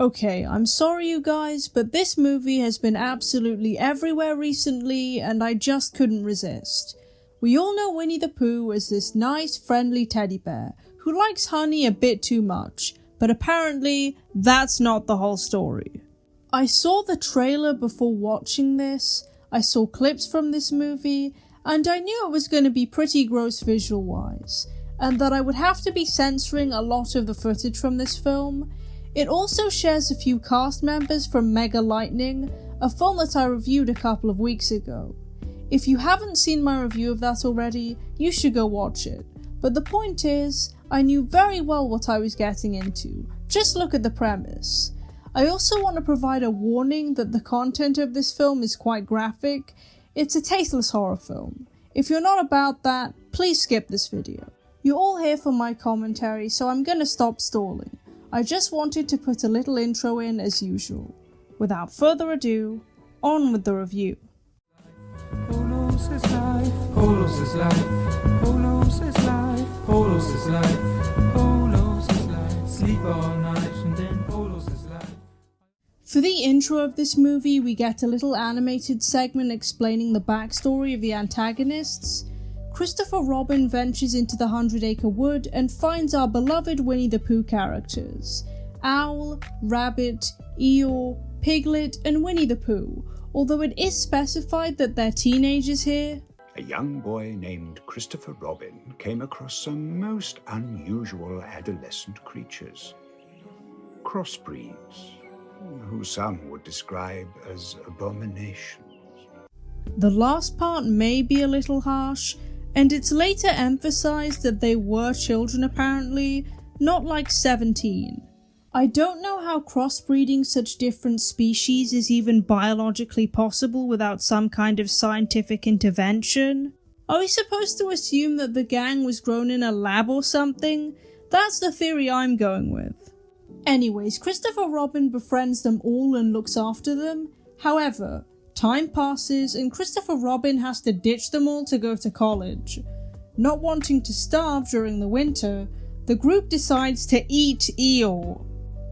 Okay, I'm sorry you guys, but this movie has been absolutely everywhere recently and I just couldn't resist. We all know Winnie the Pooh as this nice, friendly teddy bear who likes honey a bit too much, but apparently that's not the whole story. I saw the trailer before watching this, I saw clips from this movie, and I knew it was going to be pretty gross visual-wise, and that I would have to be censoring a lot of the footage from this film. It also shares a few cast members from Mega Lightning, a film that I reviewed a couple of weeks ago. If you haven't seen my review of that already, you should go watch it. But the point is, I knew very well what I was getting into. Just look at the premise. I also want to provide a warning that the content of this film is quite graphic. It's a tasteless horror film. If you're not about that, please skip this video. You're all here for my commentary, so I'm gonna stop stalling. I just wanted to put a little intro in as usual. Without further ado, on with the review. Polos is life, Polos is life, Polos is life, Polos is life, Polos is life, sleep all night and then Polos is life. For the intro of this movie, we get a little animated segment explaining the backstory of the antagonists. Christopher Robin ventures into the 100-acre wood and finds our beloved Winnie the Pooh characters, Owl, Rabbit, Eeyore, Piglet and Winnie the Pooh, although it is specified that they're teenagers here. A young boy named Christopher Robin came across some most unusual adolescent creatures. Crossbreeds, who some would describe as abominations. The last part may be a little harsh, and it's later emphasized that they were children apparently, not like 17. I don't know how crossbreeding such different species is even biologically possible without some kind of scientific intervention. Are we supposed to assume that the gang was grown in a lab or something? That's the theory I'm going with. Anyways, Christopher Robin befriends them all and looks after them. However, time passes and Christopher Robin has to ditch them all to go to college. Not wanting to starve during the winter, the group decides to eat Eeyore.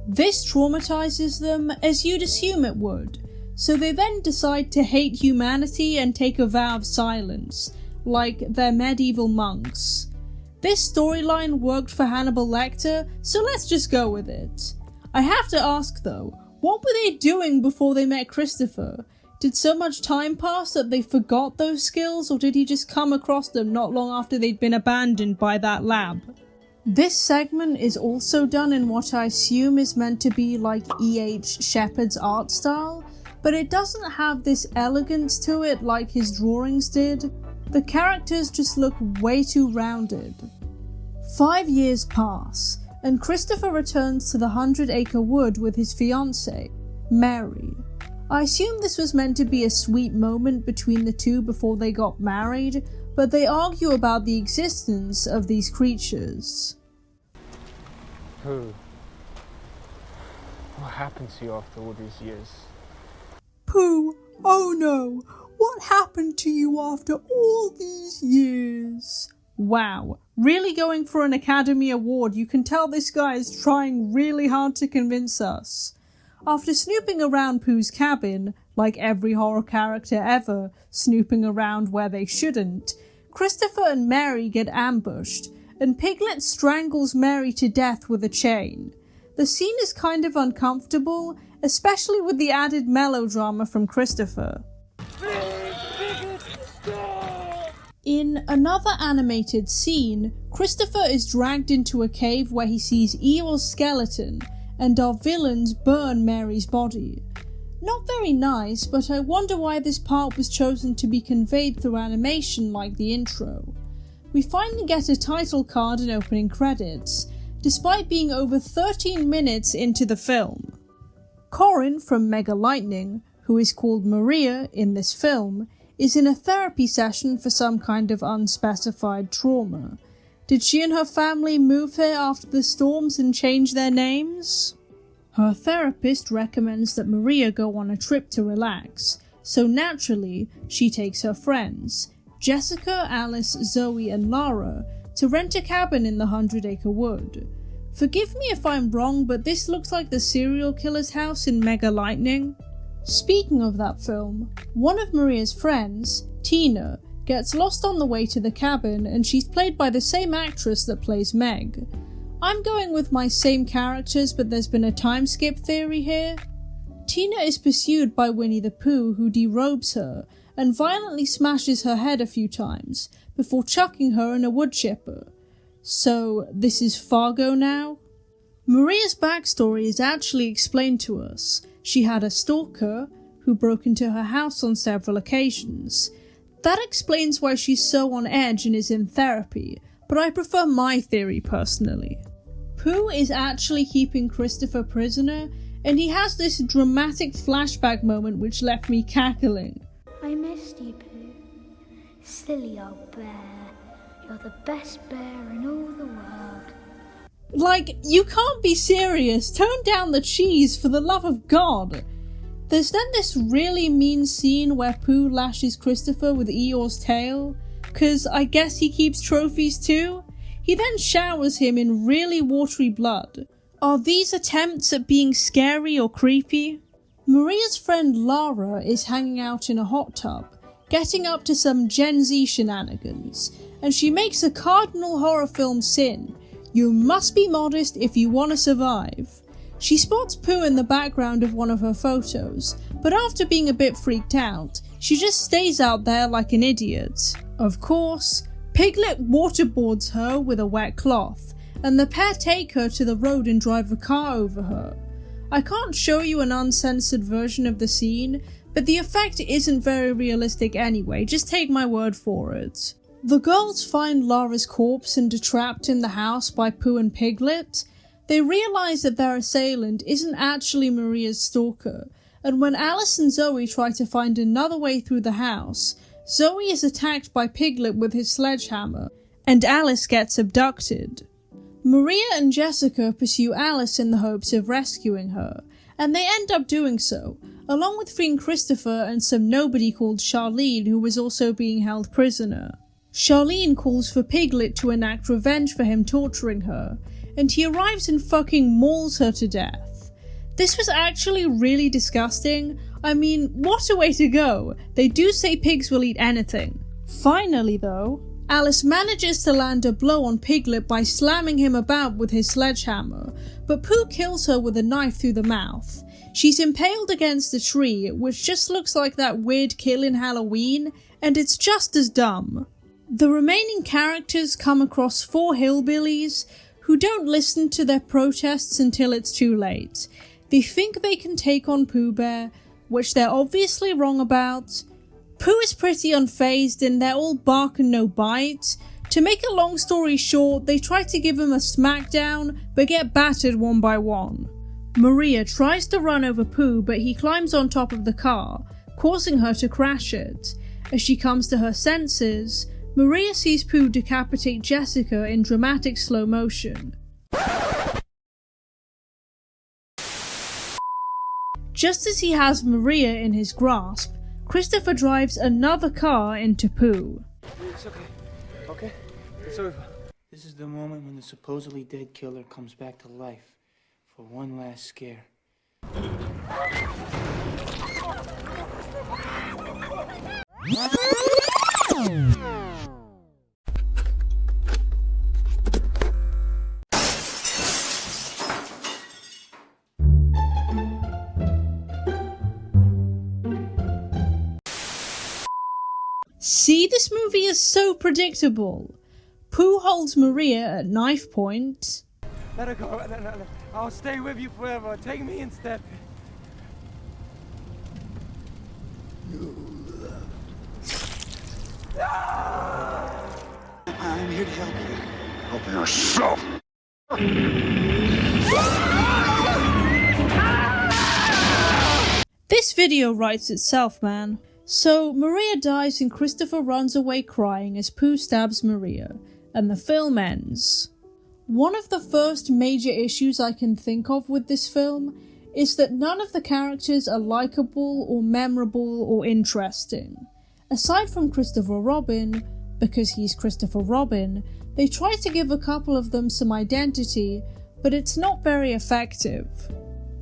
This traumatizes them, as you'd assume it would, so they then decide to hate humanity and take a vow of silence, like they're medieval monks. This storyline worked for Hannibal Lecter, so let's just go with it. I have to ask though, what were they doing before they met Christopher? Did so much time pass that they forgot those skills, or did he just come across them not long after they'd been abandoned by that lab? This segment is also done in what I assume is meant to be like E.H. Shepard's art style, but it doesn't have this elegance to it like his drawings did. The characters just look way too rounded. 5 years pass, and Christopher returns to the 100-acre wood with his fiancée, Mary. I assume this was meant to be a sweet moment between the two before they got married, but they argue about the existence of these creatures. Pooh, what happened to you after all these years? Pooh, oh no, what happened to you after all these years? Wow, really going for an Academy Award. You can tell this guy is trying really hard to convince us. After snooping around Pooh's cabin, like every horror character ever snooping around where they shouldn't, Christopher and Mary get ambushed, and Piglet strangles Mary to death with a chain. The scene is kind of uncomfortable, especially with the added melodrama from Christopher. In another animated scene, Christopher is dragged into a cave where he sees Eeyore's skeleton, and our villains burn Mary's body. Not very nice, but I wonder why this part was chosen to be conveyed through animation like the intro. We finally get a title card and opening credits, despite being over 13 minutes into the film. Corin from Mega Lightning, who is called Maria in this film, is in a therapy session for some kind of unspecified trauma. Did she and her family move here after the storms and change their names? Her therapist recommends that Maria go on a trip to relax, so naturally she takes her friends, Jessica, Alice, Zoe and Lara, to rent a cabin in the 100-acre wood. Forgive me if I'm wrong, but this looks like the serial killer's house in Mega Lightning. Speaking of that film, one of Maria's friends, Tina, gets lost on the way to the cabin, and she's played by the same actress that plays Meg. I'm going with my same characters, but there's been a time skip theory here. Tina is pursued by Winnie the Pooh, who derobes her and violently smashes her head a few times before chucking her in a wood chipper. So this is Fargo now? Maria's backstory is actually explained to us. She had a stalker who broke into her house on several occasions. That explains why she's so on edge and is in therapy, but I prefer my theory personally. Pooh is actually keeping Christopher prisoner, and he has this dramatic flashback moment which left me cackling. I missed you, Pooh. Silly old bear. You're the best bear in all the world. Like, you can't be serious. Tone down the cheese, for the love of God. There's then this really mean scene where Pooh lashes Christopher with Eeyore's tail, cause I guess he keeps trophies too. He then showers him in really watery blood. Are these attempts at being scary or creepy? Maria's friend Lara is hanging out in a hot tub, getting up to some Gen Z shenanigans, and she makes a cardinal horror film sin. You must be modest if you want to survive. She spots Pooh in the background of one of her photos, but after being a bit freaked out, she just stays out there like an idiot. Of course, Piglet waterboards her with a wet cloth, and the pair take her to the road and drive a car over her. I can't show you an uncensored version of the scene, but the effect isn't very realistic anyway, just take my word for it. The girls find Lara's corpse and are trapped in the house by Pooh and Piglet. They realise that their assailant isn't actually Maria's stalker, and when Alice and Zoe try to find another way through the house, Zoe is attacked by Piglet with his sledgehammer, and Alice gets abducted. Maria and Jessica pursue Alice in the hopes of rescuing her, and they end up doing so, along with freeing Christopher and some nobody called Charlene, who was also being held prisoner. Charlene calls for Piglet to enact revenge for him torturing her, and he arrives and fucking mauls her to death. This was actually really disgusting. I mean, what a way to go. They do say pigs will eat anything. Finally though, Alice manages to land a blow on Piglet by slamming him about with his sledgehammer, but Pooh kills her with a knife through the mouth. She's impaled against a tree, which just looks like that weird kill in Halloween, and it's just as dumb. The remaining characters come across 4 hillbillies who don't listen to their protests until it's too late. They think they can take on Pooh Bear, which they're obviously wrong about. Pooh is pretty unfazed and they're all bark and no bite. To make a long story short, they try to give him a smackdown, but get battered one by one. Maria tries to run over Pooh, but he climbs on top of the car, causing her to crash it. As she comes to her senses, Maria sees Pooh decapitate Jessica in dramatic slow motion. Just as he has Maria in his grasp, Christopher drives another car into Pooh. It's okay. Okay? It's over. This is the moment when the supposedly dead killer comes back to life for one last scare. See, this movie is so predictable. Pooh holds Maria at knife point. Let her go. No. I'll stay with you forever. Take me instead. I'm here to help you. Help yourself. This video writes itself, man. So, Maria dies and Christopher runs away crying as Pooh stabs Maria, and the film ends. One of the first major issues I can think of with this film is that none of the characters are likeable or memorable or interesting. Aside from Christopher Robin, because he's Christopher Robin, they try to give a couple of them some identity, but it's not very effective.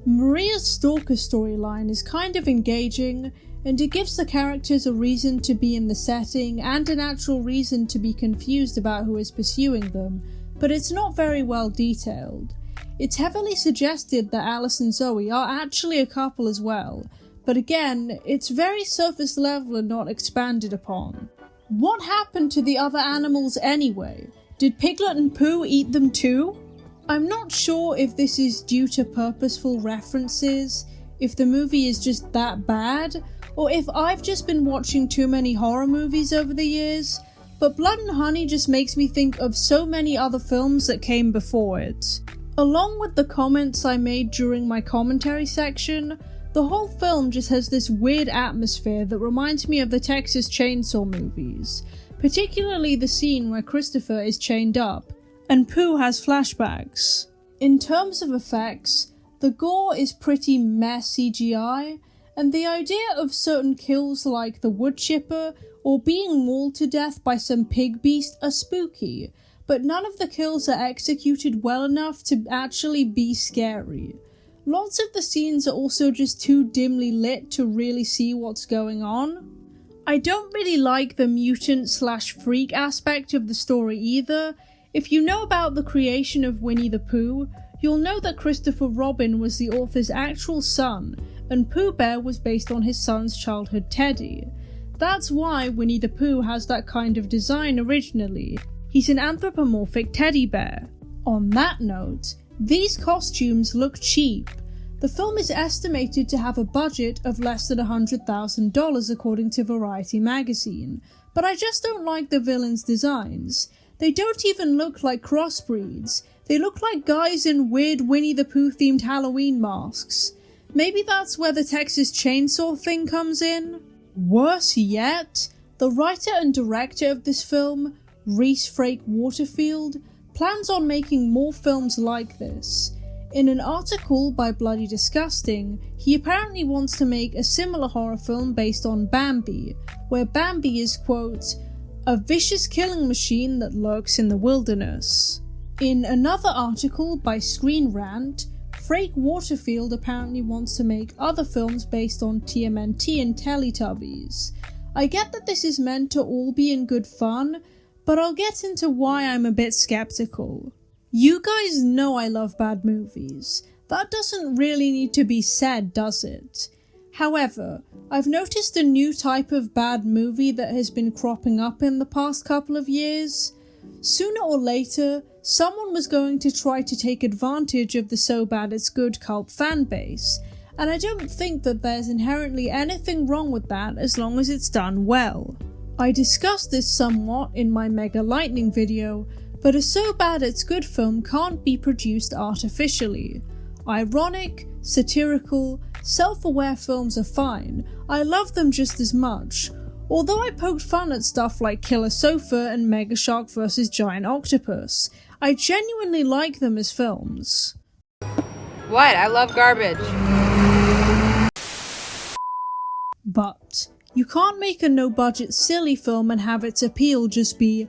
Maria's stalker storyline is kind of engaging, and it gives the characters a reason to be in the setting and an actual reason to be confused about who is pursuing them, but it's not very well detailed. It's heavily suggested that Alice and Zoe are actually a couple as well, but again, it's very surface level and not expanded upon. What happened to the other animals anyway? Did Piglet and Pooh eat them too? I'm not sure if this is due to purposeful references, if the movie is just that bad, or if I've just been watching too many horror movies over the years, but Blood and Honey just makes me think of so many other films that came before it. Along with the comments I made during my commentary section, the whole film just has this weird atmosphere that reminds me of the Texas Chainsaw movies, particularly the scene where Christopher is chained up, and Pooh has flashbacks. In terms of effects, the gore is pretty meh CGI, and the idea of certain kills like the wood chipper or being mauled to death by some pig beast are spooky, but none of the kills are executed well enough to actually be scary. Lots of the scenes are also just too dimly lit to really see what's going on. I don't really like the mutant/freak aspect of the story either. If you know about the creation of Winnie the Pooh, you'll know that Christopher Robin was the author's actual son, and Pooh Bear was based on his son's childhood teddy. That's why Winnie the Pooh has that kind of design originally. He's an anthropomorphic teddy bear. On that note, these costumes look cheap. The film is estimated to have a budget of less than $100,000 according to Variety magazine, but I just don't like the villains' designs. They don't even look like crossbreeds. They look like guys in weird Winnie the Pooh themed Halloween masks. Maybe that's where the Texas Chainsaw thing comes in? Worse yet, the writer and director of this film, Reese Frake Waterfield, plans on making more films like this. In an article by Bloody Disgusting, he apparently wants to make a similar horror film based on Bambi, where Bambi is, quote, a vicious killing machine that lurks in the wilderness. In another article by Screen Rant, Frake Waterfield apparently wants to make other films based on TMNT and Teletubbies. I get that this is meant to all be in good fun, but I'll get into why I'm a bit skeptical. You guys know I love bad movies. That doesn't really need to be said, does it? However, I've noticed a new type of bad movie that has been cropping up in the past couple of years. Sooner or later, someone was going to try to take advantage of the So Bad It's Good cult fanbase, and I don't think that there's inherently anything wrong with that as long as it's done well. I discussed this somewhat in my Mega Lightning video, but a So Bad It's Good film can't be produced artificially. Ironic, satirical, self-aware films are fine. I love them just as much. Although I poked fun at stuff like Killer Sofa and Mega Shark vs. Giant Octopus, I genuinely like them as films. What? I love garbage. But you can't make a no-budget silly film and have its appeal just be,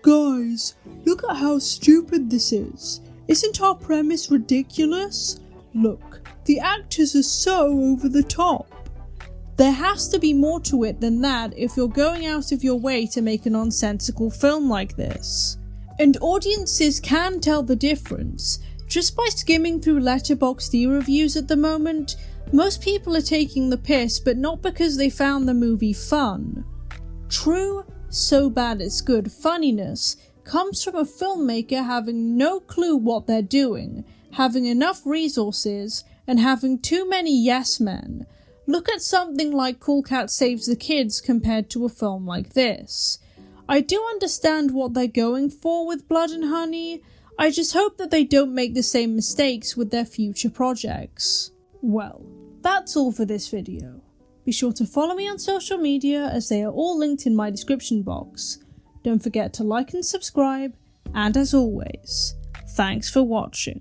guys, look at how stupid this is. Isn't our premise ridiculous? Look, the actors are so over the top. There has to be more to it than that if you're going out of your way to make a nonsensical film like this. And audiences can tell the difference. Just by skimming through Letterboxd reviews at the moment, most people are taking the piss, but not because they found the movie fun. True, So Bad It's Good funniness comes from a filmmaker having no clue what they're doing, having enough resources, and having too many yes men. Look at something like Cool Cat Saves the Kids compared to a film like this. I do understand what they're going for with Blood and Honey, I just hope that they don't make the same mistakes with their future projects. Well, that's all for this video. Be sure to follow me on social media as they are all linked in my description box. Don't forget to like and subscribe, and as always, thanks for watching.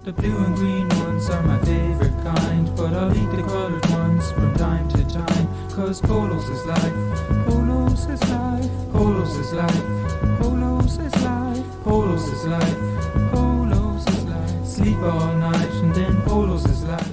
The blue and green ones are my favorite kind, but I'll eat the colored ones from time to time. Cause Polos is life, Polos is life, Polos is life, Polos is life, Polos is life, Polos is life. Sleep sleep all night and then Polos is life.